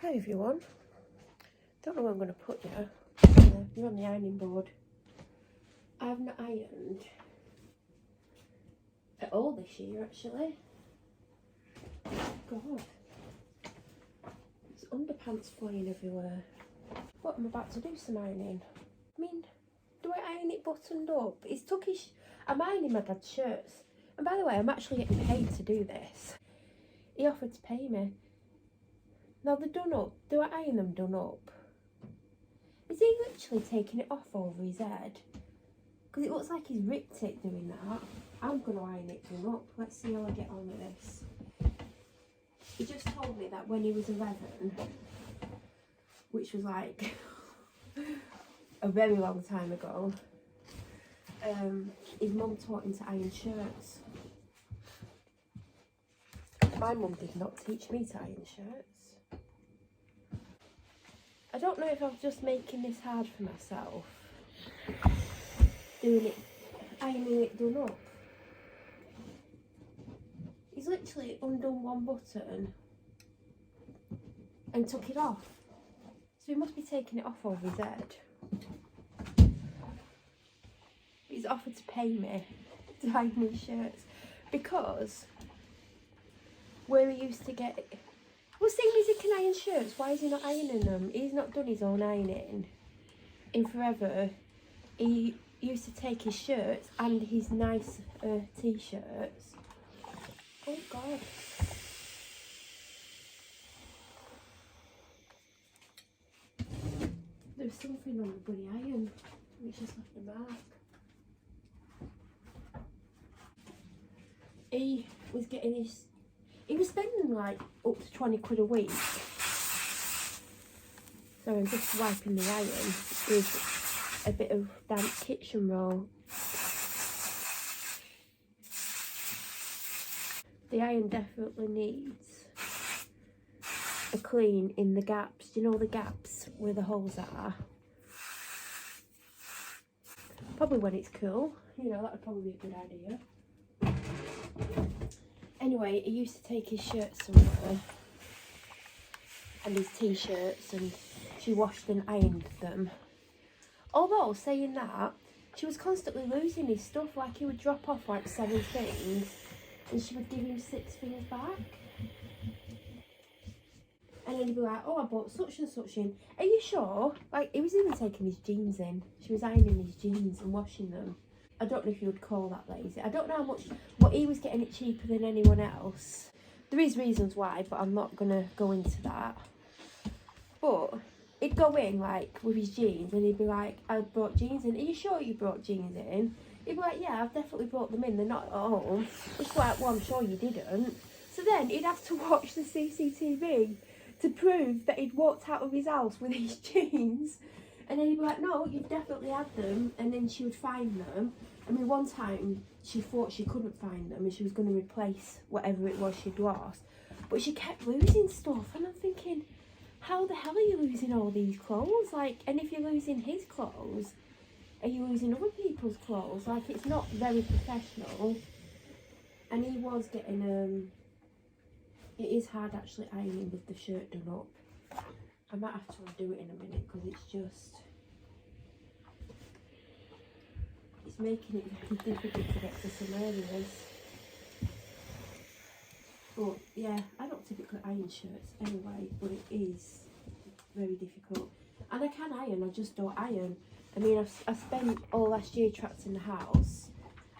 Hi everyone. Don't know where I'm going to put you. You're on the ironing board. I've not ironed at all this year actually. God. There's underpants flying everywhere. But I'm about to do some ironing. I mean, do I iron it buttoned up? It's tuckish. I'm ironing my dad's shirts. And by the way, I'm actually getting paid to do this. He offered to pay me. Now they're done up. Do I iron them done up? Is he literally taking it off over his head? Because it looks like he's ripped it doing that. I'm going to iron it done up. Let's see how I get on with this. He just told me that when he was 11, which was like a very long time ago, his mum taught him to iron shirts. My mum did not teach me to iron shirts. I don't know if I'm just making this hard for myself, doing it, ironing it done up. He's literally undone one button and took it off. So he must be taking it off over his head. He's offered to pay me to iron his shirts because where he used to get it. Well, seeing as he can iron shirts, why is he not ironing them? He's not done his own ironing in forever. He used to take his shirts and his nice t-shirts. Oh God. There's something on the bloody iron which just left a mark. He was getting his... He was spending like up to 20 quid a week. So I'm just wiping the iron with a bit of damp kitchen roll. The iron definitely needs a clean in the gaps. Do you know the gaps where the holes are? Probably when it's cool. You know, that would probably be a good idea. Anyway, he used to take his shirts somewhere and his t-shirts, and she washed and ironed them. Although, saying that, she was constantly losing his stuff. Like, he would drop off like 7 things and she would give him 6 things back. And then he'd be like, oh, I bought such and such in. Are you sure? Like, he was even taking his jeans in. She was ironing his jeans and washing them. I don't know if you would call that lazy. I don't know how much, but he was getting it cheaper than anyone else. There is reasons why, but I'm not going to go into that. But he'd go in, like, with his jeans, and he'd be like, I brought jeans in. Are you sure you brought jeans in? He'd be like, yeah, I've definitely brought them in. They're not at home. It's like, well, I'm sure you didn't. So then he'd have to watch the CCTV to prove that he'd walked out of his house with his jeans. And then he'd be like, no, you've definitely had them. And then she would find them. I mean, one time she thought she couldn't find them and she was going to replace whatever it was she'd lost. But she kept losing stuff. And I'm thinking, how the hell are you losing all these clothes? Like, and if you're losing his clothes, are you losing other people's clothes? Like, it's not very professional. And he was getting, it is hard actually ironing with the shirt done up. I might have to undo it in a minute because it's just... It's making it very difficult to get to some areas. But yeah, I don't typically iron shirts anyway, but it is very difficult. And I can iron, I just don't iron. I mean, I spent all last year trapped in the house,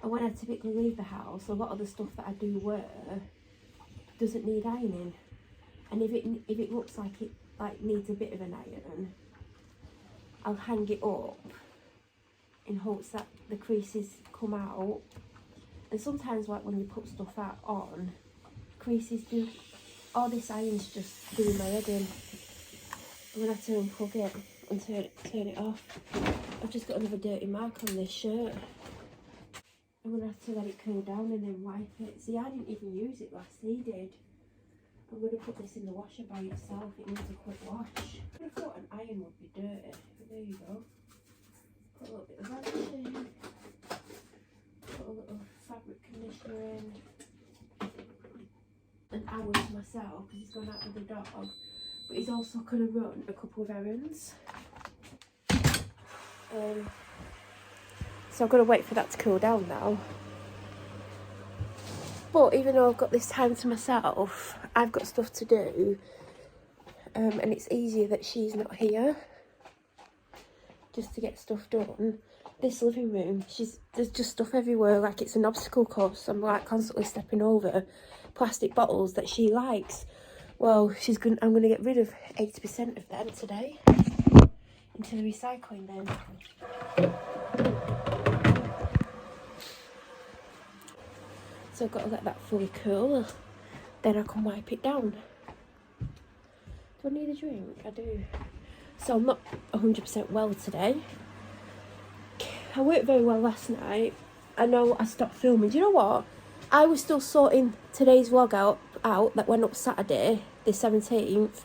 and when I typically leave the house, a lot of the stuff that I do wear doesn't need ironing. And if it looks like it needs a bit of an iron, I'll hang it up in hopes that the creases come out. And sometimes, like, when you put stuff out on, creases do... Oh, this iron's just doing my head in. I'm gonna have to unplug it and turn it off. I've just got another dirty mark on this shirt. I'm gonna have to let it cool down and then wipe it. See, I didn't even use it last, he did. I'm going to put this in the washer by itself. It needs a quick wash. I would have thought an iron would be dirty, but there you go. Put a little bit of varnish in. Put a little fabric conditioner in. And hours myself because he's gone out with the dog. but he's also going to run a couple of errands. So I've got to wait for that to cool down now. But even though I've got this time to myself, I've got stuff to do. And it's easier that she's not here, just to get stuff done. This living room, there's just stuff everywhere, like it's an obstacle course. I'm like constantly stepping over plastic bottles that she likes. Well, I'm going to get rid of 80% of them today into the recycling bin. So I've got to let that fully cool, then I can wipe it down. Do I need a drink? I do. So I'm not 100% well today. I worked very well last night. I know I stopped filming. Do you know what? I was still sorting today's vlog out that went up Saturday, the 17th,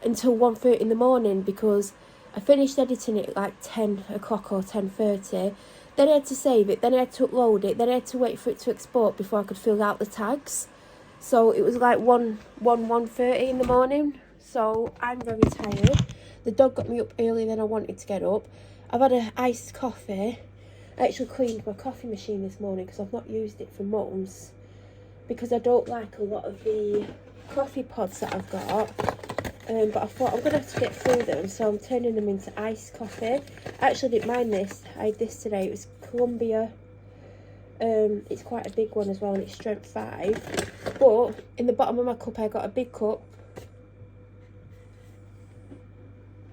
until 1:30 in the morning, because I finished editing it at like 10 o'clock or 10:30. Then I had to save it, then I had to upload it, then I had to wait for it to export before I could fill out the tags. So it was like 1:30 in the morning. So I'm very tired. The dog got me up earlier than I wanted to get up. I've had an iced coffee. I actually cleaned my coffee machine this morning because I've not used it for months, because I don't like a lot of the coffee pods that I've got. But I thought I'm going to have to get through them, so I'm turning them into iced coffee. I actually didn't mind this. I had this today. It was Columbia. It's quite a big one as well, and it's strength 5. But in the bottom of my cup, I got a big cup.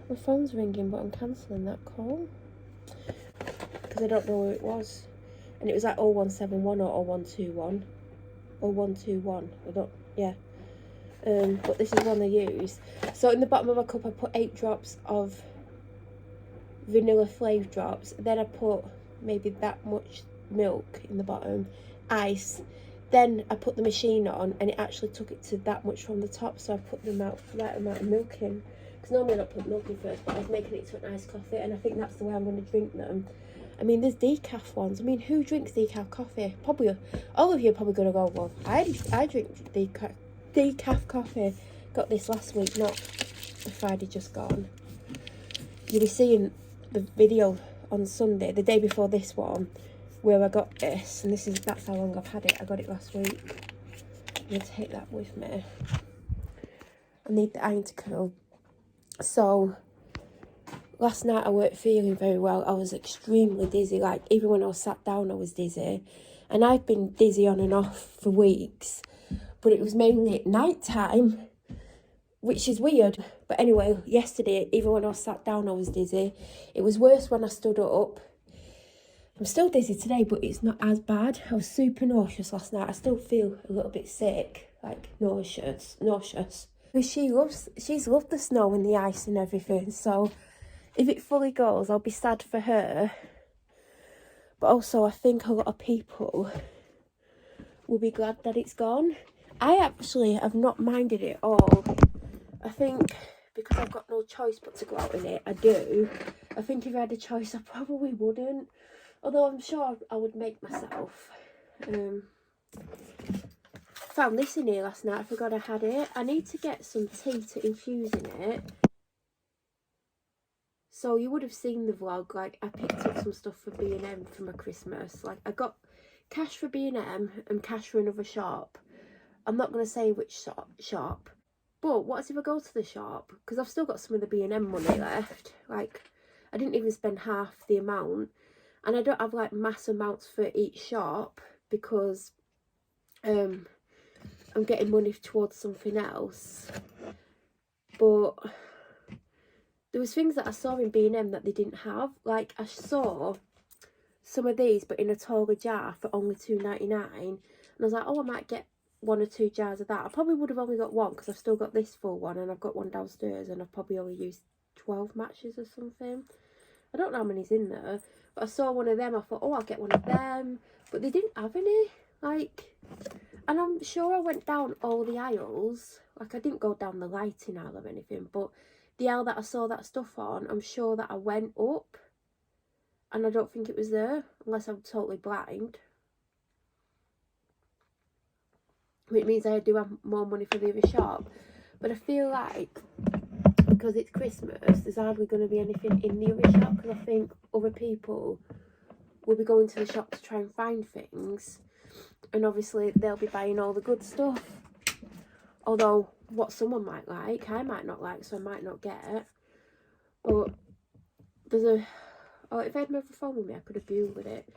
My phone's ringing, but I'm cancelling that call because I don't know who it was. And it was like 0171 or 0121. 0121. I don't, yeah. But this is one I use. So in the bottom of my cup, I put 8 drops of vanilla flavour drops. Then I put maybe that much milk in the bottom, ice. Then I put the machine on, and it actually took it to that much from the top. So I put the right amount of milk in. Because normally I don't put milk in first, but I was making it to an iced coffee, and I think that's the way I'm going to drink them. I mean, there's decaf ones. I mean, who drinks decaf coffee? Probably all of you are probably going to go, well, I drink decaf coffee. Got this last week, not the Friday just gone. You'll be seeing the video on Sunday, the day before this one, where I got this, and that's how long I've had it. I got it last week. I'm going to take that with me. I need the iron to cool. So last night I weren't feeling very well. I was extremely dizzy. Like, even when I was sat down I was dizzy, and I've been dizzy on and off for weeks, but it was mainly at night time, which is weird. But anyway, yesterday, even when I was sat down I was dizzy. It was worse when I stood up. I'm still dizzy today, but it's not as bad. I was super nauseous last night. I still feel a little bit sick, like nauseous. She's loved the snow and the ice and everything, so if it fully goes, I'll be sad for her. But also, I think a lot of people will be glad that it's gone. I actually have not minded it all. I think because I've got no choice but to go out in it, I do. I think if I had a choice, I probably wouldn't. Although I'm sure I would make myself. Found this in here last night. I forgot I had it. I need to get some tea to infuse in it. So you would have seen the vlog. Like, I picked up some stuff for B&M for my Christmas. Like, I got cash for B&M and cash for another shop. I'm not going to say which shop. But what if I go to the shop? Because I've still got some of the B&M money left. Like, I didn't even spend half the amount. And I don't have, like, mass amounts for each shop, because I'm getting money towards something else. But there was things that I saw in B&M that they didn't have. Like, I saw some of these, but in a taller jar for only $2.99. And I was like, oh, I might get 1 or 2 jars of that. I probably would have only got one, because I've still got this full one, and I've got one downstairs, and I've probably only used 12 matches or something. I don't know how many's in there, but I saw one of them. I thought, oh, I'll get one of them. But they didn't have any. Like, and I'm sure I went down all the aisles. Like, I didn't go down the lighting aisle or anything, but the aisle that I saw that stuff on, I'm sure that I went up, and I don't think it was there, unless I'm totally blind. Which means I do have more money for the other shop. But I feel like because it's Christmas, there's hardly going to be anything in the other shop, because I think other people will be going to the shop to try and find things, and obviously they'll be buying all the good stuff. Although what someone might like, I might not like, so I might not get it. But there's a... Oh, if I had my phone with me, I could have Googled it.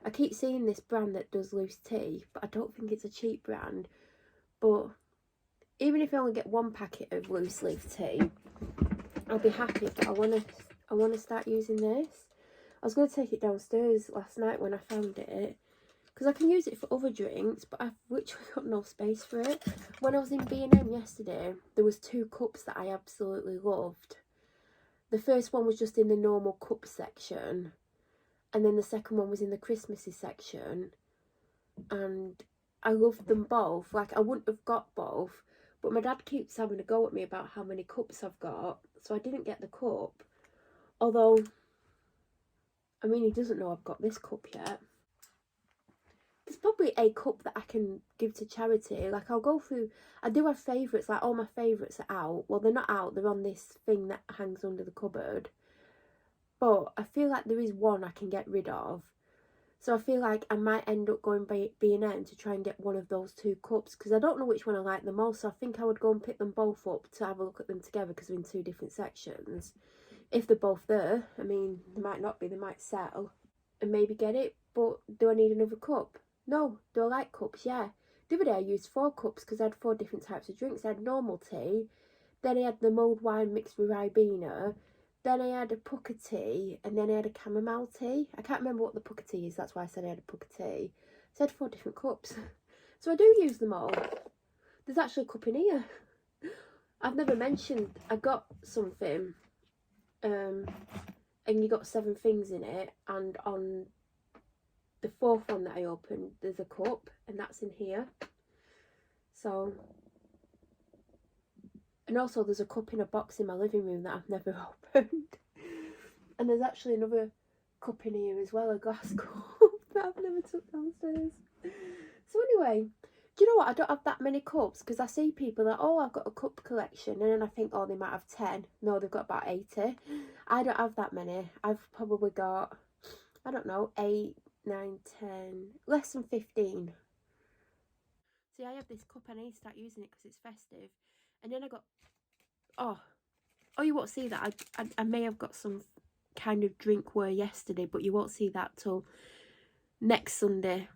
I keep seeing this brand that does loose tea, but I don't think it's a cheap brand. But even if I only get one packet of loose leaf tea, I'll be happy. But I want to start using this. I was going to take it downstairs last night when I found it, because I can use it for other drinks, but I've literally got no space for it. When I was in B&M yesterday, there was 2 cups that I absolutely loved. The first one was just in the normal cup section, and then the second one was in the Christmassy section, and I loved them both. Like, I wouldn't have got both, but my dad keeps having a go at me about how many cups I've got, so I didn't get the cup. Although, I mean, he doesn't know I've got this cup yet. There's probably a cup that I can give to charity. Like, I'll go through... I do have favourites. Like, all my favourites are out. Well, they're not out. They're on this thing that hangs under the cupboard. But I feel like there is one I can get rid of. So I feel like I might end up going by B&M to try and get one of those 2 cups, because I don't know which one I like the most. So I think I would go and pick them both up to have a look at them together, because they're in 2 different sections. If they're both there, I mean, they might not be. They might sell. And maybe get it. But do I need another cup? No. Do I like cups? Yeah. The other day I used 4 cups because I had 4 different types of drinks. I had normal tea, then I had the mulled wine mixed with Ribena, then I had a pucker tea, and then I had a chamomile tea. I can't remember what the pucker tea is, that's why I said I had a pucker tea. So I had 4 different cups. So I do use them all. There's actually a cup in here. I've never mentioned, I got something, and you got 7 things in it, and on the 4th one that I opened, there's a cup, and that's in here. So, and also there's a cup in a box in my living room that I've never opened. And there's actually another cup in here as well, a glass cup that I've never took downstairs. So anyway, do you know what? I don't have that many cups, because I see people that, oh, I've got a cup collection, and then I think, oh, they might have 10. No, they've got about 80. I don't have that many. I've probably got, I don't know, 8, 9, 10, less than 15. See, I have this cup and I need to start using it because it's festive. And then I got, oh, you won't see that. I may have got some kind of drinkware yesterday, but you won't see that till next Sunday,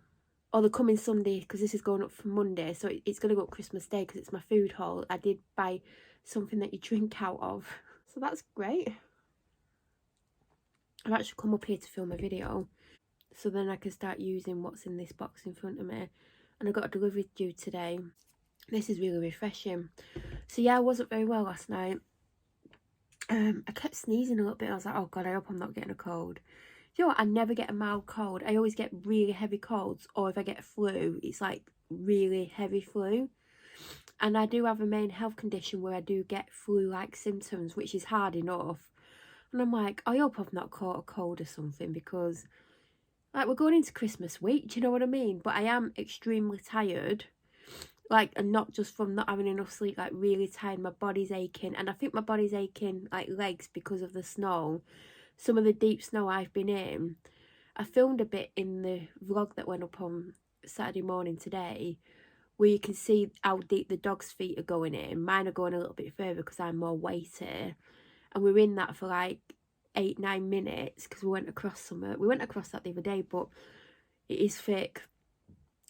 or the coming Sunday, because this is going up for Monday. So it's going to go up Christmas Day because it's my food haul. I did buy something that you drink out of. So that's great. I've actually come up here to film a video, so then I can start using what's in this box in front of me. And I got a delivery due today. This is really refreshing. So yeah, I wasn't very well last night. I kept sneezing a little bit. I was like, oh God, I hope I'm not getting a cold. You know what? I never get a mild cold. I always get really heavy colds. Or if I get a flu, it's like really heavy flu. And I do have a main health condition where I do get flu-like symptoms, which is hard enough. And I'm like, I hope I've not caught a cold or something, because like, we're going into Christmas week, do you know what I mean? But I am extremely tired. Like, and not just from not having enough sleep, like really tired. My body's aching. And I think my body's aching, like legs, because of the snow. Some of the deep snow I've been in. I filmed a bit in the vlog that went up on Saturday morning today, where you can see how deep the dog's feet are going in. Mine are going a little bit further because I'm more weighty. And we were in that for like 8-9 minutes because we went across somewhere. We went across that the other day, but it is thick.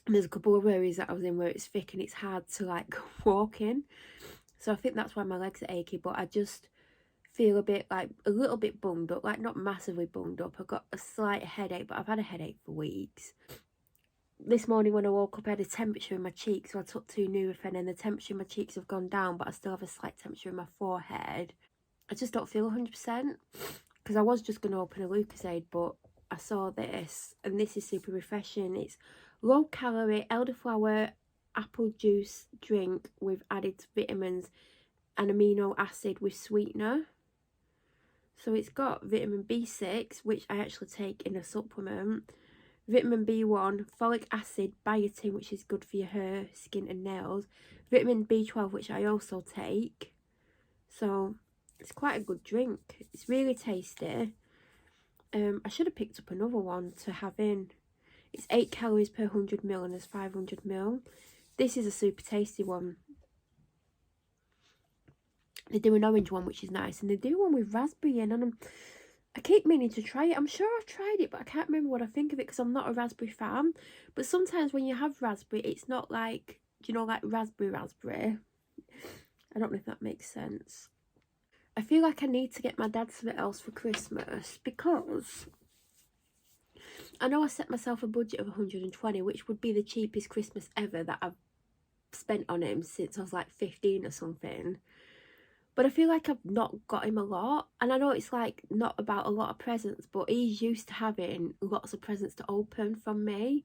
And there's a couple of areas that I was in where it's thick and it's hard to like walk in. So I think that's why my legs are achy, but I just feel a bit like a little bit bunged up, like not massively bunged up. I've got a slight headache, but I've had a headache for weeks. This morning when I woke up, I had a temperature in my cheeks, so I took 2 Nurofen, and the temperature in my cheeks have gone down, but I still have a slight temperature in my forehead. I just don't feel 100%, because I was just going to open a Lucozade, but I saw this, and this is super refreshing. It's low calorie elderflower apple juice drink with added vitamins and amino acid with sweetener. So it's got vitamin B6, which I actually take in a supplement, vitamin B1, folic acid, biotin, which is good for your hair, skin and nails, vitamin B12, which I also take. So it's quite a good drink. It's really tasty. I should have picked up another one to have in. It's 8 calories per 100 ml and there's 500 ml. This is a super tasty one. They do an orange one, which is nice, and they do one with raspberry in, and I keep meaning to try it. I'm sure I've tried it, but I can't remember what I think of it because I'm not a raspberry fan. But sometimes when you have raspberry, it's not like, do you know, like raspberry. I don't know if that makes sense. I feel like I need to get my dad something else for Christmas because I know I set myself a budget of 120, which would be the cheapest Christmas ever that I've spent on him since I was like 15 or something. But I feel like I've not got him a lot. And I know it's like not about a lot of presents, but he's used to having lots of presents to open from me.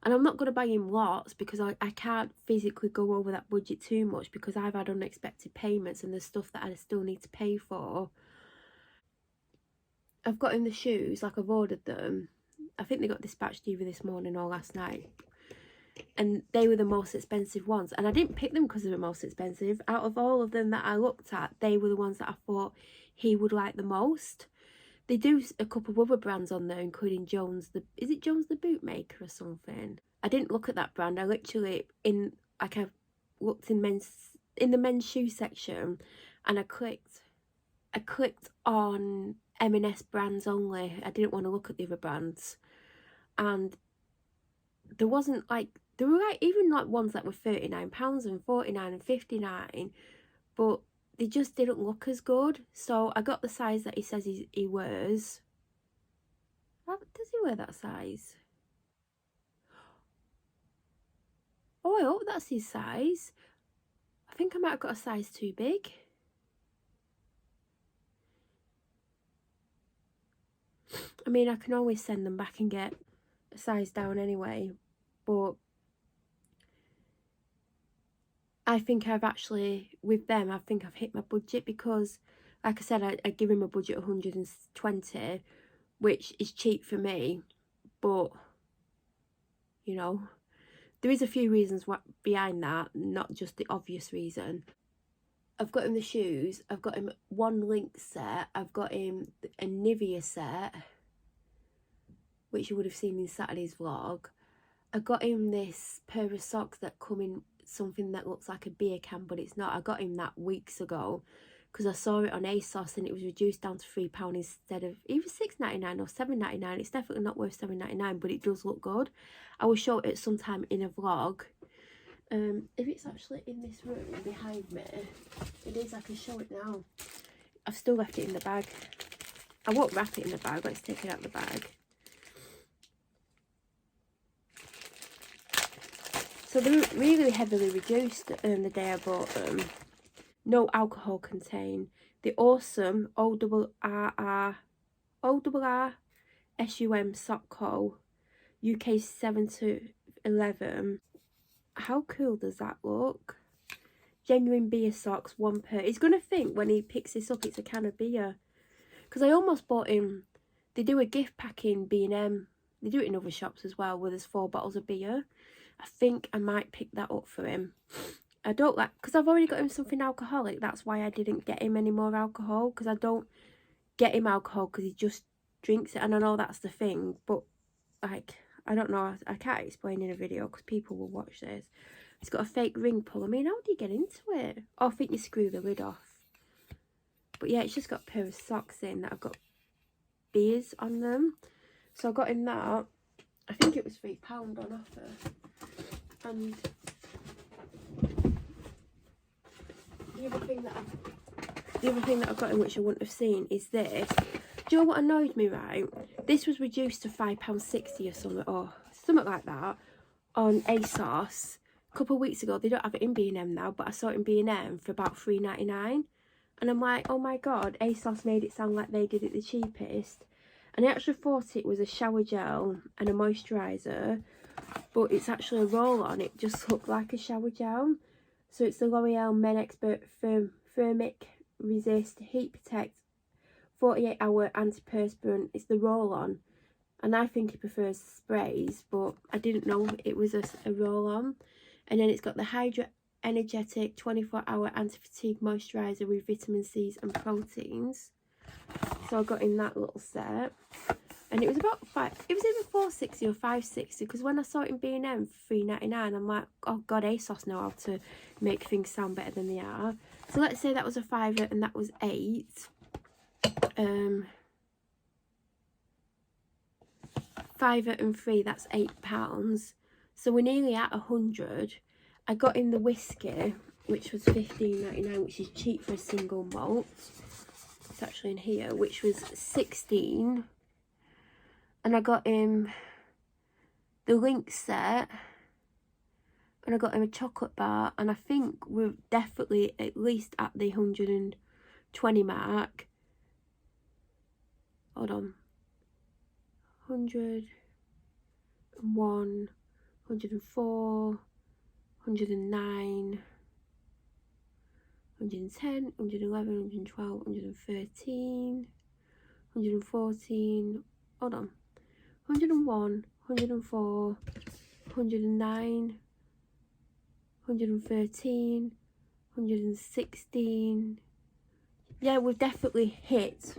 And I'm not going to buy him lots because I can't physically go over that budget too much because I've had unexpected payments and there's stuff that I still need to pay for. I've got him the shoes, like I've ordered them. I think they got dispatched either this morning or last night. And they were the most expensive ones, and I didn't pick them because they were most expensive. Out of all of them that I looked at, they were the ones that I thought he would like the most. They do a couple of other brands on there, including Jones is it Jones the Bootmaker or something? I didn't look at that brand. I literally I looked in the men's shoe section, and I clicked on M&S brands only. I didn't want to look at the other brands, and there wasn't like, there were like even like ones that were £39 and 49 and 59, but they just didn't look as good. So I got the size that he says he wears. Does he wear that size? Oh, I hope that's his size. I think I might have got a size too big. I mean, I can always send them back and get a size down anyway, but I think I've actually, with them, I think I've hit my budget because, like I said, I give him a budget of 120, which is cheap for me, but, you know, there is a few reasons behind that, not just the obvious reason. I've got him the shoes, I've got him one Lynx set, I've got him a Nivea set, which you would have seen in Saturday's vlog. I got him this pair of socks that come in something that looks like a beer can, but it's not. I got him that weeks ago because I saw it on ASOS and it was reduced down to £3 instead of either £6.99 or £7.99. It's definitely not worth £7.99, but it does look good. I will show it sometime in a vlog. If it's actually in this room behind me, it is. I can show it now. I've still left it in the bag. I won't wrap it in the bag. Let's take it out of the bag. So they're really heavily reduced the day I bought them. No alcohol contained. The awesome ORR SUM Sock Co. UK 7 to 11. How cool does that look? Genuine beer socks, 1 per. He's going to think when he picks this up it's a can of beer. Because I almost bought him. They do a gift pack in B&M. They do it in other shops as well where there's 4 bottles of beer. I think I might pick that up for him. I don't like, because I've already got him something alcoholic. That's why I didn't get him any more alcohol. Because I don't get him alcohol because he just drinks it. And I know that's the thing. But, like, I don't know. I can't explain in a video because people will watch this. It's got a fake ring pull. I mean, how do you get into it? Oh, I think you screw the lid off. But yeah, it's just got a pair of socks in that have got beers on them. So I got him that. I think it was £3 on offer. And the other thing that I've got in which I wouldn't have seen is this. Do you know what annoyed me, right? This was reduced to £5.60 or something, or something like that, on ASOS. A couple of weeks ago. They don't have it in B&M now, but I saw it in B&M for about £3.99. And I'm like, oh my god, ASOS made it sound like they did it the cheapest. And I actually thought it was a shower gel and a moisturiser, but it's actually a roll-on. It just looked like a shower gel. So it's the L'Oreal Men Expert Thermic Resist Heat Protect 48-hour antiperspirant. It's the roll-on. And I think he prefers sprays, but I didn't know it was a roll-on. And then it's got the Hydra Energetic 24-hour anti-fatigue moisturiser with vitamin C's and proteins. So I got in that little set. And it was about it was either £4.60 or £5.60, because when I saw it in B&M for £3.99, I'm like, oh god, ASOS know how to make things sound better than they are. So let's say that was a fiver and that was 8. Fiver and 3, that's £8. So we're nearly at 100. I got in the whiskey, which was £15.99, which is cheap for a single malt. It's actually in here, which was 16. And I got him the Link set, and I got him a chocolate bar, and I think we're definitely at least at the 120 mark. Hold on. 100, 1, 104, 109, 110, 111, 112, 113, 114, hold on, 101, 104, 109, 113, 116. Yeah, we've definitely hit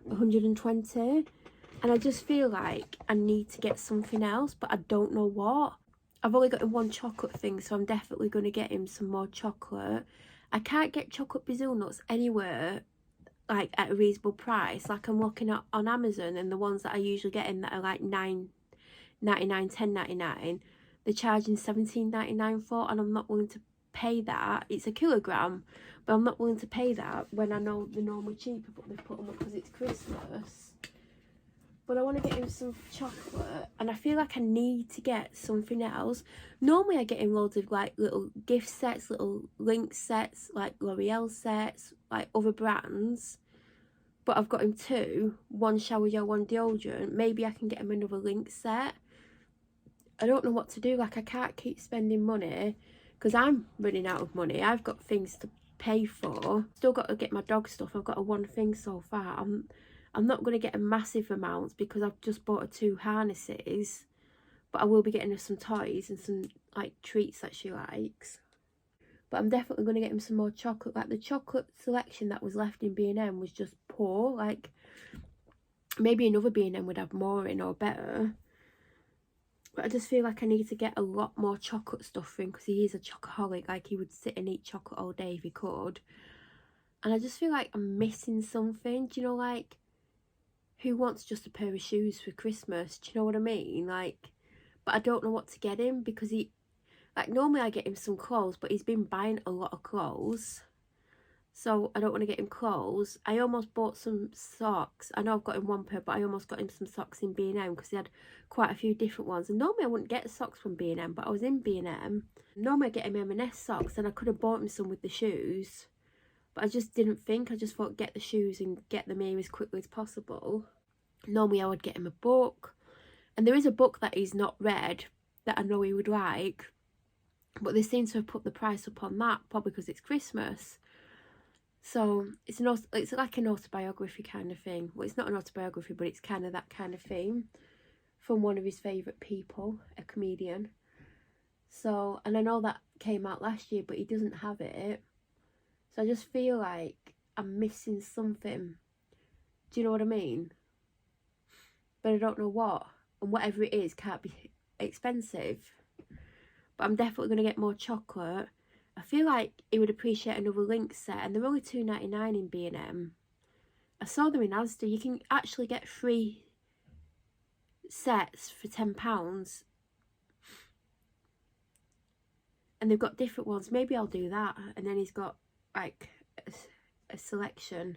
120. And I just feel like I need to get something else, but I don't know what. I've only got him one chocolate thing, so I'm definitely going to get him some more chocolate. I can't get chocolate Brazil nuts anywhere, like, at a reasonable price. Like, I'm looking at on Amazon, and the ones that I usually get in that are like $9.99, $10.99, they're charging $17.99 for, and I'm not willing to pay that. It's a kilogram, but I'm not willing to pay that when I know they're normally cheaper, but they've put them up because it's Christmas. But I want to get him some chocolate, and I feel like I need to get something else. Normally I get him loads of like little gift sets, little Link sets, like L'Oreal sets, like other brands. But I've got him 2, one shower gel, one deodorant. Maybe I can get him another Link set. I don't know what to do. Like, I can't keep spending money because I'm running out of money. I've got things to pay for. Still got to get my dog stuff. I've got a one thing so far. I'm not going to get a massive amount because I've just bought her 2 harnesses, but I will be getting her some toys and some like treats that she likes. But I'm definitely going to get him some more chocolate. Like, the chocolate selection that was left in B&M was just poor. Like, maybe another B&M would have more in or better. But I just feel like I need to get a lot more chocolate stuff for him because he is a chocoholic. Like, he would sit and eat chocolate all day if he could. And I just feel like I'm missing something. Do you know, like, who wants just a pair of shoes for Christmas? Do you know what I mean? Like, but I don't know what to get him because he, like, normally I get him some clothes, but he's been buying a lot of clothes. So I don't want to get him clothes. I almost bought some socks. I know I've got him one pair, but I almost got him some socks in B&M because he had quite a few different ones. And normally I wouldn't get socks from B&M, but I was in B&M. Normally I get him M&S socks, and I could have bought him some with the shoes. But I just didn't think. I just thought, get the shoes and get them here as quickly as possible. Normally I would get him a book. And there is a book that he's not read that I know he would like. But they seem to have put the price up on that, probably because it's Christmas. So it's like an autobiography kind of thing. Well, it's not an autobiography, but it's kind of that kind of theme from one of his favourite people, a comedian. So, and I know that came out last year, but he doesn't have it. So I just feel like I'm missing something. Do you know what I mean? But I don't know what. And whatever it is can't be expensive. But I'm definitely going to get more chocolate. I feel like he would appreciate another Link set, and they're only £2.99 in B&M. I saw them in Asda. You can actually get 3 sets for £10. And they've got different ones. Maybe I'll do that. And then he's got like a selection.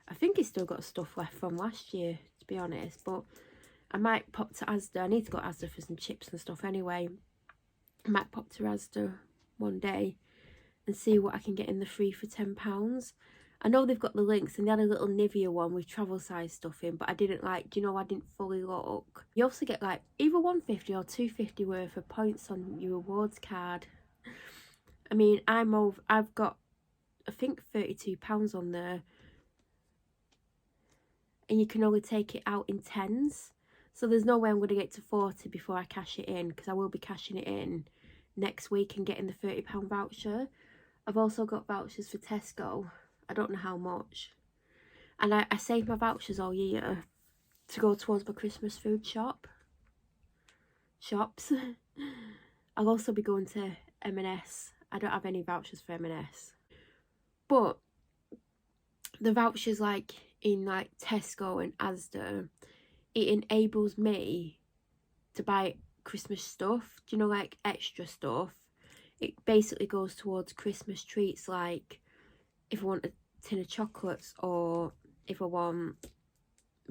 I think he's still got stuff left from last year, to be honest. But I might pop to Asda. I need to go to Asda for some chips and stuff anyway. I might pop to Asda one day and see what I can get in the 3 for £10. I know they've got the Links, and they had a little Nivea one with travel size stuff in, but I didn't like, do you know, I didn't fully look. You also get like either £150 or £250 worth of points on your rewards card. I mean, I've got, I think, £32 on there, and you can only take it out in 10s. So there's no way I'm going to get to 40 before I cash it in, because I will be cashing it in next week and getting the £30 voucher. I've also got vouchers for Tesco. I don't know how much. And I save my vouchers all year to go towards my Christmas food shops. I'll also be going to M&S. I don't have any vouchers for M&S. But the vouchers like in like Tesco and Asda, it enables me to buy Christmas stuff. Do you know, like extra stuff? It basically goes towards Christmas treats, like if I want a tin of chocolates or if I want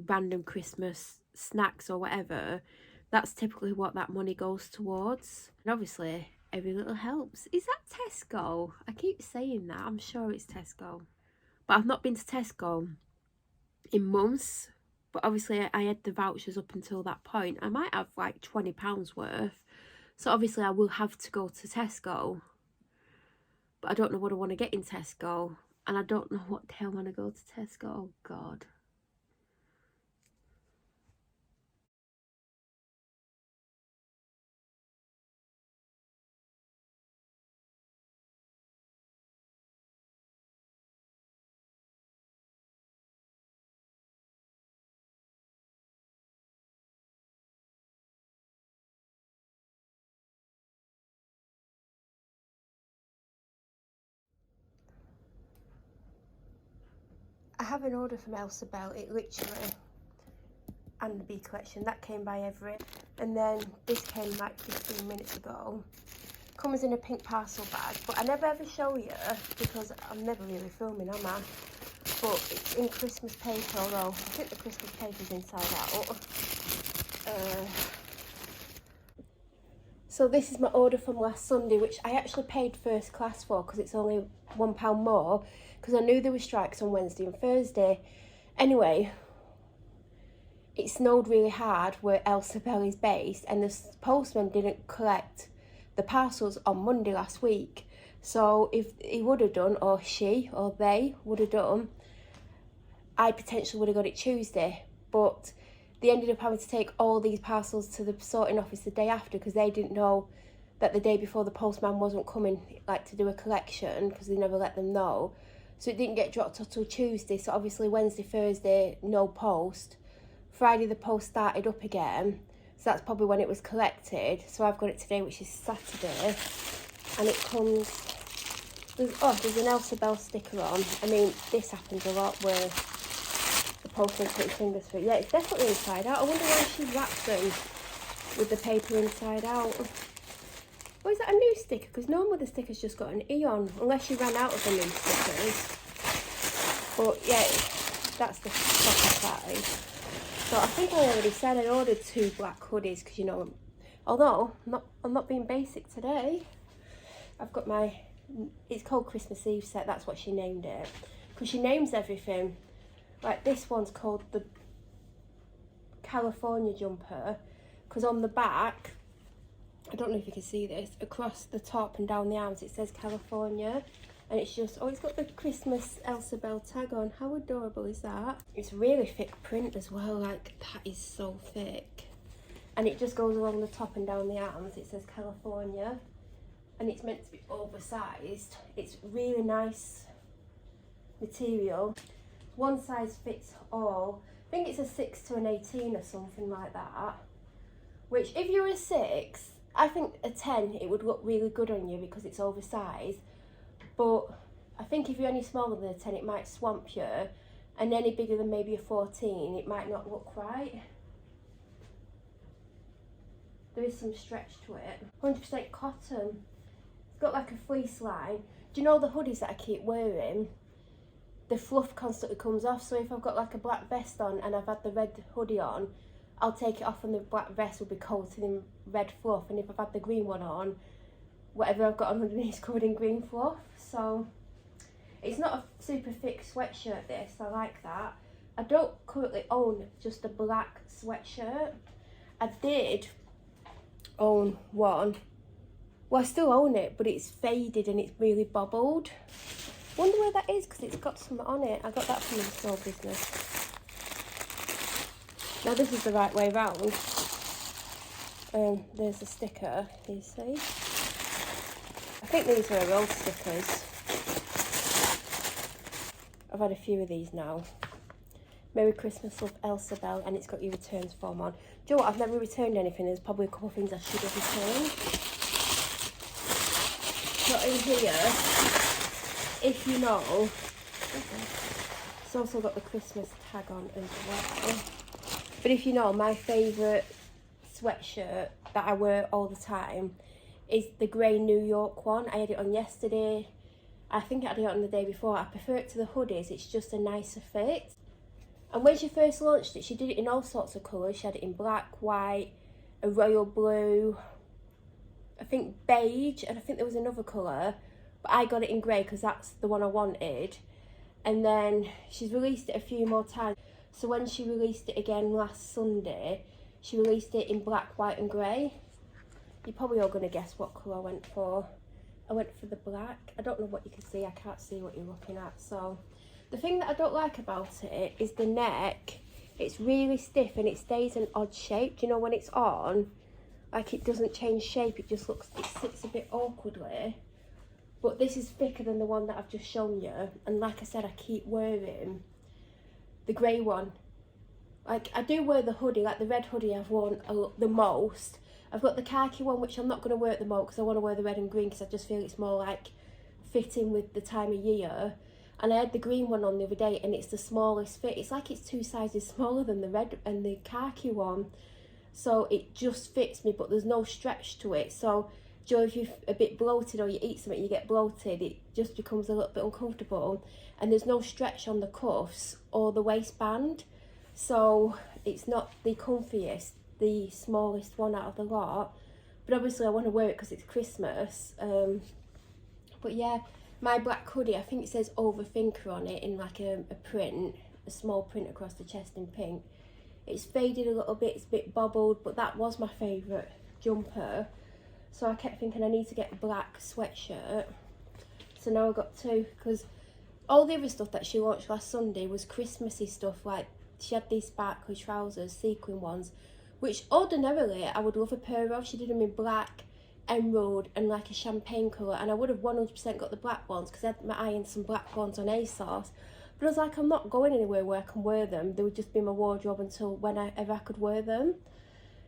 random Christmas snacks or whatever. That's typically what that money goes towards. And obviously, every little helps. Is that Tesco? I keep saying that. I'm sure it's Tesco. But I've not been to Tesco in months. But obviously, I had the vouchers up until that point. I might have like £20 worth. So obviously, I will have to go to Tesco. But I don't know what I want to get in Tesco. And I don't know what day I want to go to Tesco. Oh, God. I have an order from Elsa Bell. It literally, and the bee collection, that came by Everett. And then this came like 15 minutes ago. Comes in a pink parcel bag, but I never ever show you because I'm never really filming, am I? But it's in Christmas paper, although I think the Christmas paper's inside out. So this is my order from last Sunday, which I actually paid first class for because it's only £1 more, because I knew there were strikes on Wednesday and Thursday. Anyway, it snowed really hard where Elsa Bell is based, and the postman didn't collect the parcels on Monday last week. So if he would have done, or she or they would have done, I potentially would have got it Tuesday. But they ended up having to take all these parcels to the sorting office the day after, because they didn't know that the day before the postman wasn't coming, like, to do a collection, because they never let them know. So it didn't get dropped off till Tuesday. So obviously Wednesday, Thursday, no post. Friday the post started up again. So that's probably when it was collected. So I've got it today, which is Saturday. And it comes... There's an Elsa Bell sticker on. I mean, this happens a lot where the postman puts his fingers through. Yeah, it's definitely inside out. I wonder why she wrapped them with the paper inside out. Or is that a new sticker? Because normally the sticker's just got an E on, unless she ran out of the new stickers. But yeah, that's the proper size. So I think I already said I ordered 2 black hoodies, because, you know, although I'm not being basic today. I've got my, it's called Christmas Eve set, that's what she named it. Because she names everything. Like this one's called the California jumper, because on the back, I don't know if you can see this, across the top and down the arms it says California. And it's just, oh, it's got the Christmas Elsa Bell tag on. How adorable is that? It's really thick print as well, like that is so thick. And it just goes along the top and down the arms. It says California. And it's meant to be oversized. It's really nice material. One size fits all. I think it's a 6 to an 18 or something like that. Which, if you're a 6, I think a 10, it would look really good on you because it's oversized. But I think if you're any smaller than a 10, it might swamp you. And any bigger than maybe a 14, it might not look right. There is some stretch to it. 100% cotton. It's got like a fleece line. Do you know the hoodies that I keep wearing? The fluff constantly comes off. So if I've got like a black vest on and I've had the red hoodie on, I'll take it off and the black vest will be coated in red fluff. And if I've had the green one on, whatever I've got on underneath is covered in green fluff. So it's not a super thick sweatshirt, this. I like that. I don't currently own just a black sweatshirt. I did own one. Well, I still own it, but it's faded and it's really bobbled. Wonder where that is, because it's got something on it. I got that from the store business. Now this is the right way round. There's a sticker, you see. I think these are old stickers. I've had a few of these now. Merry Christmas, love, Elsa Bell, and it's got your returns form on. Do you know what? I've never returned anything. There's probably a couple of things I should have returned. Not in here, if you know. It's also got the Christmas tag on as well. But if you know, my favourite sweatshirt that I wear all the time is the grey New York one. I had it on yesterday. I think I had it on the day before. I prefer it to the hoodies. It's just a nicer fit. And when she first launched it, she did it in all sorts of colours. She had it in black, white, a royal blue, I think beige, and I think there was another colour. But I got it in grey because that's the one I wanted. And then she's released it a few more times. So when she released it again last Sunday, she released it in black, white and grey. You're probably all going to guess what colour I went for. I went for the black. I don't know what you can see. I can't see what you're looking at. So the thing that I don't like about it is the neck. It's really stiff and it stays an odd shape. Do you know when it's on? Like it doesn't change shape. It just looks, it sits a bit awkwardly. But this is thicker than the one that I've just shown you. And like I said, I keep wearing the grey one. Like I do wear the hoodie, like the red hoodie I've worn the most. I've got the khaki one, which I'm not going to wear at the moment because I want to wear the red and green because I just feel it's more like fitting with the time of year. And I had the green one on the other day and it's the smallest fit. It's like it's 2 sizes smaller than the red and the khaki one. So it just fits me, but there's no stretch to it. So, Joe, if you're a bit bloated or you eat something, you get bloated, it just becomes a little bit uncomfortable. And there's no stretch on the cuffs or the waistband. So it's not the comfiest, the smallest one out of the lot. But obviously I want to wear it because it's Christmas. But yeah, my black hoodie, I think it says Overthinker on it in like a print, a small print across the chest in pink. It's faded a little bit, it's a bit bobbled, but that was my favourite jumper. So I kept thinking I need to get a black sweatshirt. So now I've got 2, because all the other stuff that she launched last Sunday was Christmassy stuff. Like she had these sparkly trousers, sequin ones, which ordinarily I would love a pair of. She did them in black, emerald and like a champagne colour, and I would have 100% got the black ones because I had my eye on some black ones on ASOS. But I was like, I'm not going anywhere where I can wear them. They would just be in my wardrobe until whenever I could wear them.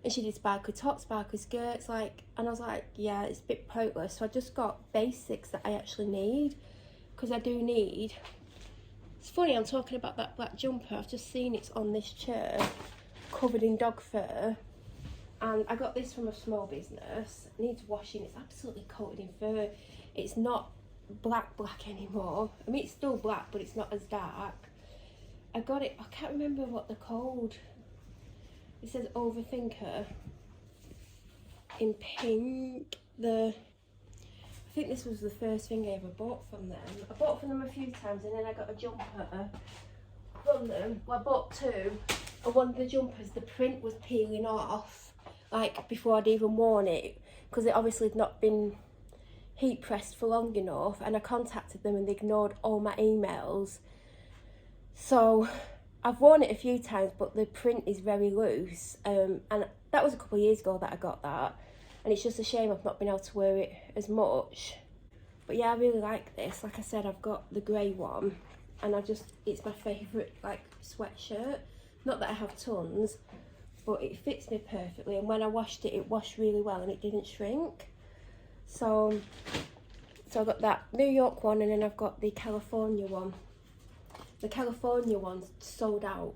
And she did sparkly tops, sparkly skirts, like, and I was like, yeah, it's a bit pointless. So I just got basics that I actually need, because I do need. It's funny, I'm talking about that black jumper. I've just seen it's on this chair, covered in dog fur. And I got this from a small business. It needs washing. It's absolutely coated in fur. It's not black anymore. I mean, it's still black, but it's not as dark. I got it, I can't remember what they're called. It says Overthinker in pink. I think this was the first thing I ever bought from them. I bought from them a few times and then I got a jumper from them. Well, I bought 2, and one of the jumpers, the print was peeling off, like before I'd even worn it, because it obviously had not been heat pressed for long enough. And I contacted them and they ignored all my emails. So I've worn it a few times, but the print is very loose. And that was a couple of years ago that I got that. And it's just a shame I've not been able to wear it as much. But yeah, I really like this. Like I said, I've got the grey one. And it's my favourite like sweatshirt. Not that I have tons, but it fits me perfectly. And when I washed it, it washed really well and it didn't shrink. So I've got that New York one, and then I've got the California one. The California one's sold out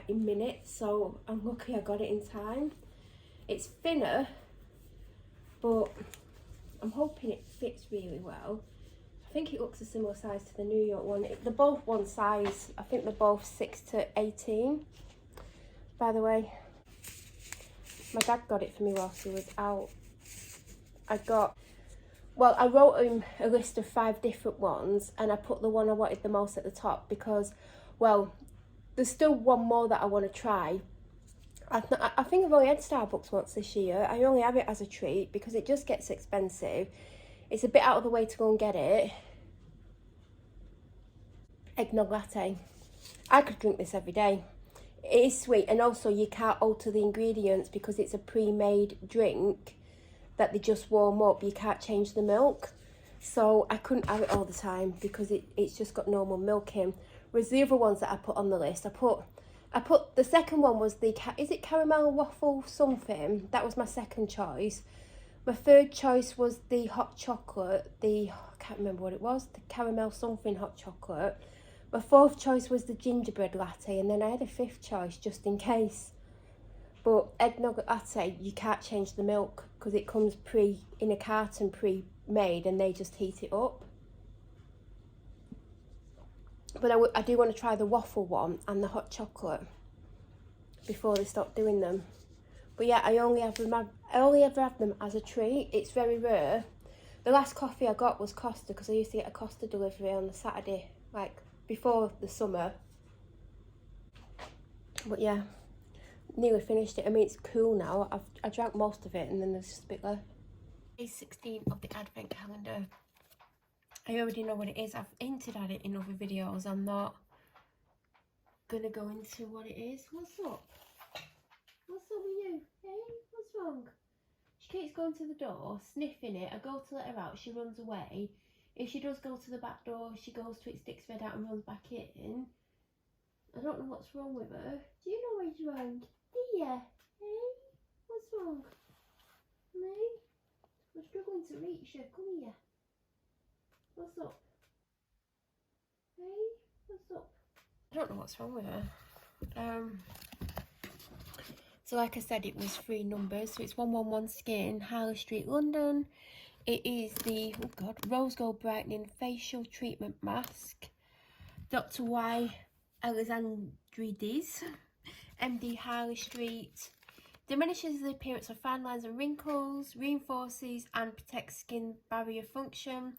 in minutes, so I'm lucky I got it in time. It's thinner, but I'm hoping it fits really well. I think it looks a similar size to the New York one. They're both one size. I think they're both 6 to 18. By the way, my dad got it for me whilst he was out. I wrote him a list of 5 different ones, and I put the one I wanted the most at the top because, well, there's still one more that I want to try. I think I've only had Starbucks once this year. I only have it as a treat because it just gets expensive. It's a bit out of the way to go and get it. Eggnog latte. I could drink this every day. It is sweet, and also you can't alter the ingredients because it's a pre-made drink that they just warm up. You can't change the milk. So I couldn't have it all the time because it's just got normal milk in. Whereas the other ones that I put on the list, I put the second one was is it caramel waffle something? That was my second choice. My third choice was the hot chocolate, I can't remember what it was, the caramel something hot chocolate. My fourth choice was the gingerbread latte, and then I had a fifth choice just in case. But eggnog latte, you can't change the milk because it comes in a carton pre-made, and they just heat it up. But I do want to try the waffle one and the hot chocolate before they stop doing them. But yeah, I only ever have them as a treat. It's very rare. The last coffee I got was Costa, because I used to get a Costa delivery on the Saturday, like before the summer. But yeah, nearly finished it. I mean, it's cool now. I drank most of it, and then there's just a bit left. Day 16 of the advent calendar. I already know what it is. I've hinted at it in other videos. I'm not gonna go into what it is. What's up? What's up with you? Hey, what's wrong? She keeps going to the door, sniffing it. I go to let her out, she runs away. If she does go to the back door, she goes to it, sticks her head out and runs back in. I don't know what's wrong with her. Do you know what's wrong? Do you? Hey? What's wrong? Me? I'm struggling to reach her. Come here. What's up? Hey? What's up? I don't know what's wrong with her. So like I said, it was 3 numbers. So it's 111 Skin, Harley Street, London. It is the, oh God, Rose Gold Brightening Facial Treatment Mask. Dr. Y. Alexandrides, MD, Harley Street. Diminishes the appearance of fine lines and wrinkles, reinforces and protects skin barrier function.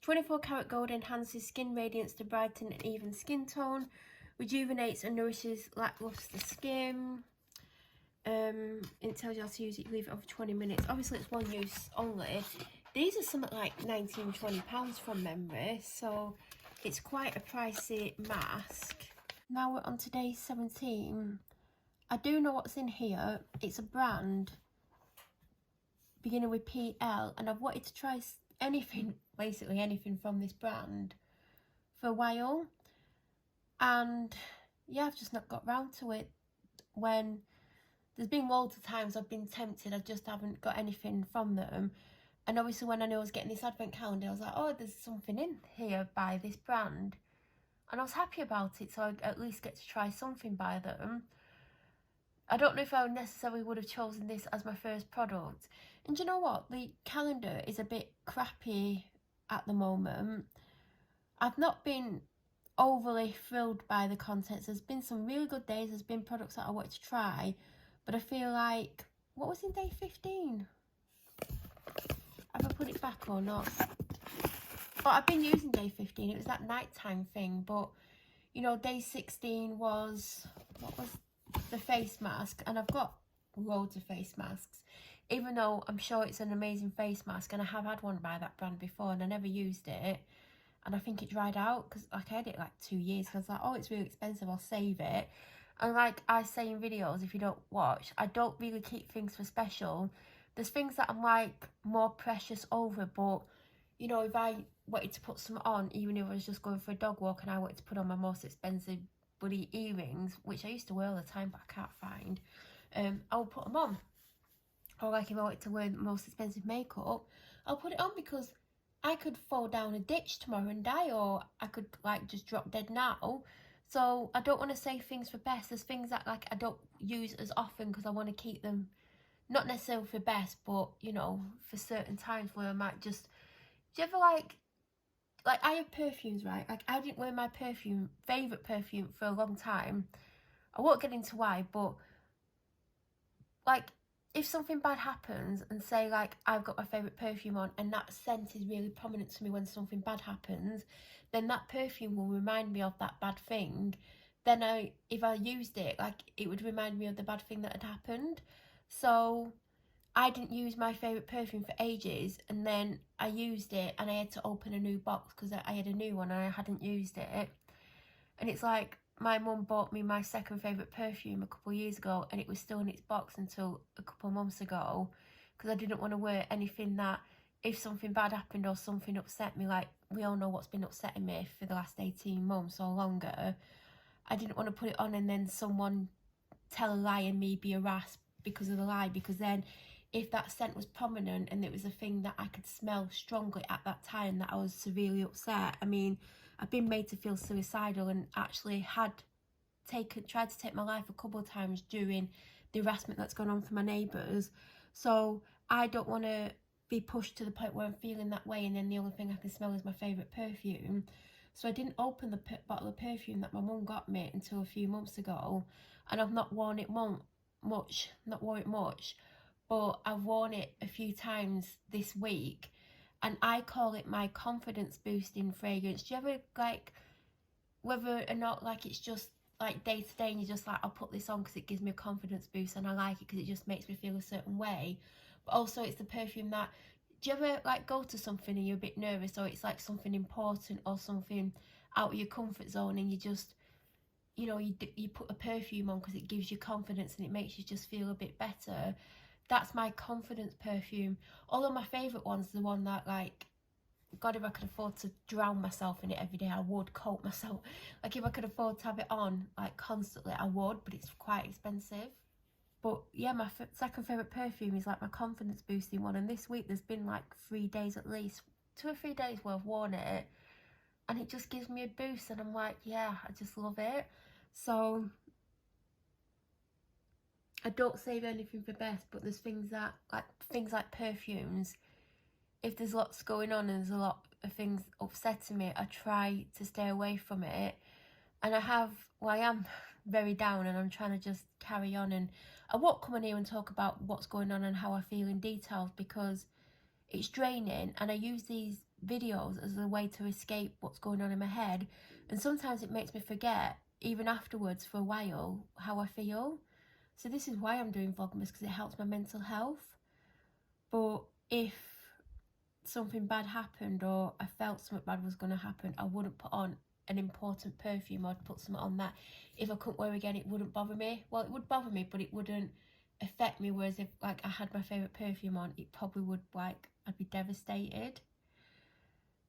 24 karat gold enhances skin radiance to brighten an even skin tone. Rejuvenates and nourishes lackluster skin. It tells you how to use it. You leave it on for 20 minutes. Obviously it's one use only. These are something like £19–20 from memory, so it's quite a pricey mask. Now we're on to day 17. I do know what's in here. It's a brand beginning with PL, and I've wanted to try anything, basically anything from this brand for a while, and yeah, I've just not got round to it. When there's been loads of times I've been tempted, I just haven't got anything from them. And obviously when I knew I was getting this advent calendar, I was like, oh, there's something in here by this brand. And I was happy about it, so I at least get to try something by them. I don't know if I necessarily would have chosen this as my first product. And you know what? The calendar is a bit crappy at the moment. I've not been overly thrilled by the contents. There's been some really good days. There's been products that I wanted to try. But I feel like, what was in day 15? Have I put it back or not? Oh, I've been using day 15. It was that nighttime thing. But, you know, day 16 was, what was the face mask? And I've got loads of face masks. Even though I'm sure it's an amazing face mask. And I have had one by that brand before and I never used it. And I think it dried out because like, I had it like 2 years. I was like, oh, it's really expensive. I'll save it. And like I say in videos, if you don't watch, I don't really keep things for special. There's things that I'm like more precious over, but you know, if I wanted to put some on, even if I was just going for a dog walk and I wanted to put on my most expensive bloody earrings, which I used to wear all the time but I can't find, I'll put them on. Or like if I wanted to wear the most expensive makeup, I'll put it on because I could fall down a ditch tomorrow and die, or I could like just drop dead now. So I don't want to say things for best. There's things that like I don't use as often because I want to keep them not necessarily for best, but you know, for certain times where I might just, do you ever like I have perfumes, right? Like I didn't wear my favourite perfume for a long time. I won't get into why, but like if something bad happens and say like I've got my favourite perfume on and that scent is really prominent to me when something bad happens, then that perfume will remind me of that bad thing. Then if I used it, like it would remind me of the bad thing that had happened. So I didn't use my favourite perfume for ages, and then I used it and I had to open a new box because I had a new one and I hadn't used it. And it's like, my mum bought me my second favourite perfume a couple of years ago, and it was still in its box until a couple of months ago, because I didn't want to wear anything that, if something bad happened or something upset me, like we all know what's been upsetting me for the last 18 months or longer, I didn't want to put it on and then someone tell a lie and me be harassed because of the lie, because then if that scent was prominent and it was a thing that I could smell strongly at that time that I was severely upset. I mean, I've been made to feel suicidal and actually tried to take my life a couple of times during the harassment that's gone on from my neighbours. So I don't want to be pushed to the point where I'm feeling that way and then the only thing I can smell is my favourite perfume. So I didn't open the bottle of perfume that my mum got me until a few months ago, and I've not worn it much, but I've worn it a few times this week, and I call it my confidence boosting fragrance. Do you ever, like, whether or not, like, it's just like day to day and you're just like, I'll put this on because it gives me a confidence boost and I like it because it just makes me feel a certain way, but also it's the perfume that, do you ever like go to something and you're a bit nervous, or it's like something important or something out of your comfort zone, and you just, you know, you put a perfume on because it gives you confidence and it makes you just feel a bit better? That's my confidence perfume. Although my favourite one's the one that, like, God, if I could afford to drown myself in it every day, I would coat myself. Like, if I could afford to have it on, like, constantly, I would, but it's quite expensive. But yeah, my second favourite perfume is like my confidence boosting one, and this week there's been like 3 days at least, 2 or 3 days where I've worn it, and it just gives me a boost, and I'm like, yeah, I just love it. So I don't save anything for best, but there's things like perfumes, if there's lots going on and there's a lot of things upsetting me, I try to stay away from it. And I am very down and I'm trying to just carry on, and I won't come on here and talk about what's going on and how I feel in detail because it's draining, and I use these videos as a way to escape what's going on in my head, and sometimes it makes me forget, even afterwards for a while, how I feel. So this is why I'm doing Vlogmas, because it helps my mental health. But if something bad happened or I felt something bad was going to happen, I wouldn't put on an important perfume. I'd put something on that if I couldn't wear again, it wouldn't bother me. Well, it would bother me, but it wouldn't affect me, whereas if like I had my favourite perfume on, it probably would, like, I'd be devastated.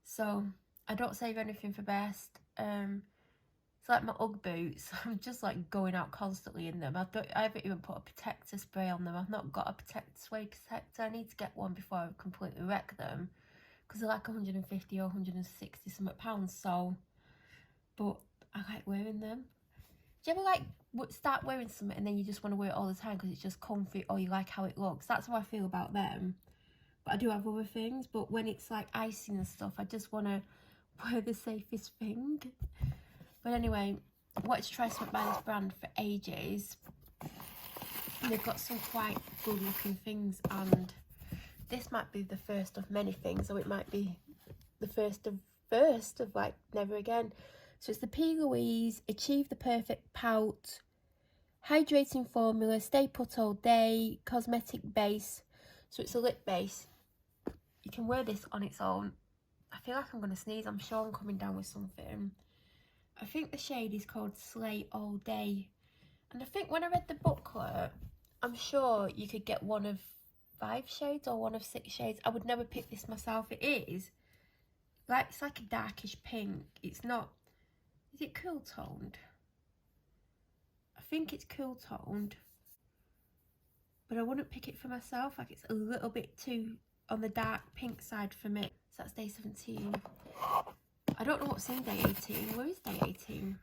So I don't save anything for best. It's like my Ugg boots. I'm just like going out constantly in them. I haven't even put a protector spray on them. I've not got a suede protector. I need to get one before I completely wreck them, because they're like 150 or 160 something pounds. So, but I like wearing them. Do you ever like start wearing something and then you just want to wear it all the time because it's just comfy, or you like how it looks? That's how I feel about them. But I do have other things. But when it's like icing and stuff, I just want to wear the safest thing. But anyway, I wanted to try something by this brand for ages. And they've got some quite good looking things, and this might be the first of many things, or it might be the first of like never again. So it's the P. Louise Achieve the Perfect Pout Hydrating Formula, Stay Put All Day, Cosmetic Base. So it's a lip base. You can wear this on its own. I feel like I'm going to sneeze. I'm sure I'm coming down with something. I think the shade is called Slay All Day. And I think when I read the booklet, I'm sure you could get one of 5 shades or one of 6 shades. I would never pick this myself. It is like, it's like a darkish pink. It's not, is it cool toned? I think it's cool toned, but I wouldn't pick it for myself. Like, it's a little bit too on the dark pink side for me. So that's day 17. I don't know what's in day 18. Where is day 18?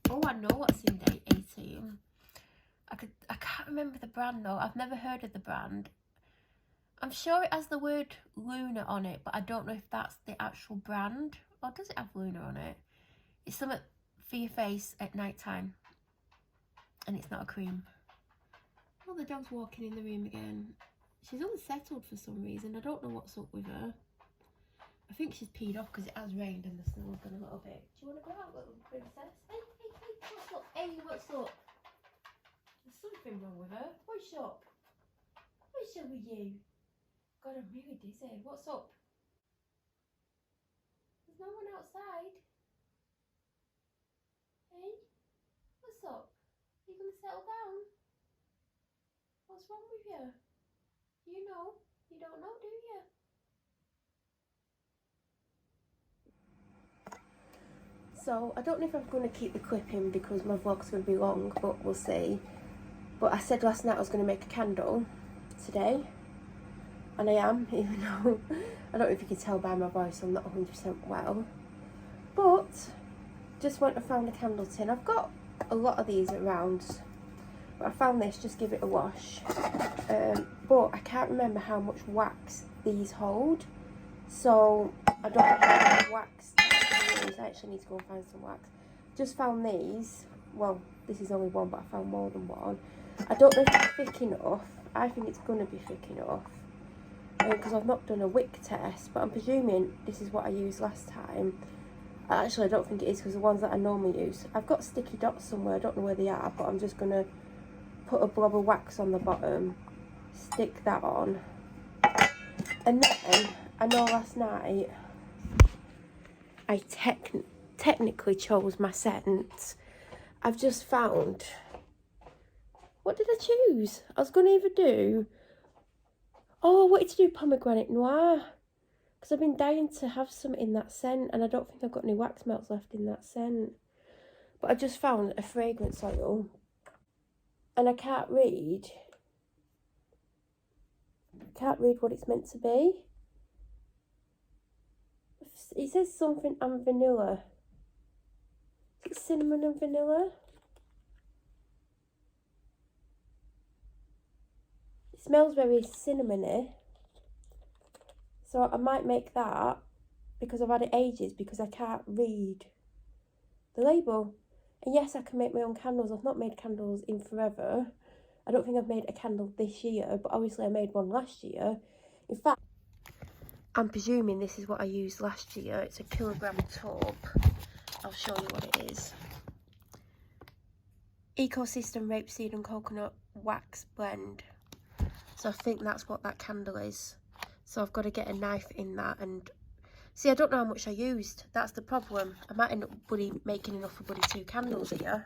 Oh, I know what's in day 18. I can't remember the brand though. I've never heard of the brand. I'm sure it has the word Luna on it, but I don't know if that's the actual brand. Or does it have Luna on it? It's something for your face at night time. And it's not a cream. Oh, the dog's walking in the room again. She's unsettled for some reason. I don't know what's up with her. I think she's peed off because it has rained and the snow's gone a little bit. Do you want to go out, little princess? Hey, what's up? Hey, what's up? There's something wrong with her. What's up? What's up with you? God, I'm really dizzy. What's up? There's no one outside. Hey? What's up? Are you going to settle down? What's wrong with you? You know. You don't know, do you? So, I don't know if I'm going to keep the clip in because my vlog's going to be long, but we'll see. But I said last night I was going to make a candle today. And I am, even though I don't know if you can tell by my voice I'm not 100% well. But, just went and found a candle tin. I've got a lot of these around. But I found this, just give it a wash. But I can't remember how much wax these hold. So, I don't know how much wax to use. I actually need to go and find some wax. Just found these. Well, this is only one, but I found more than one. I don't know if it's thick enough. I think it's going to be thick enough. Because I've not done a wick test, but I'm presuming this is what I used last time. Actually, I don't think it is, because the ones that I normally use, I've got sticky dots somewhere, I don't know where they are, but I'm just going to put a blob of wax on the bottom, stick that on, and then, I know last night, I technically chose my scent. I've just found, what did I choose? I was going to either do, oh, I wanted to do pomegranate noir. Because I've been dying to have some in that scent. And I don't think I've got any wax melts left in that scent. But I just found a fragrance oil. And I can't read. What it's meant to be. It says something and vanilla. Is it cinnamon and vanilla? It smells very cinnamony. So I might make that, because I've had it ages, because I can't read the label. And yes, I can make my own candles. I've not made candles in forever. I don't think I've made a candle this year, but obviously I made one last year. In fact, I'm presuming this is what I used last year. It's a kilogram tub. I'll show you what it is. Ecosystem rapeseed and coconut wax blend. So I think that's what that candle is. So I've got to get a knife in that and... See, I don't know how much I used. That's the problem. I might end up making enough for 2 candles here.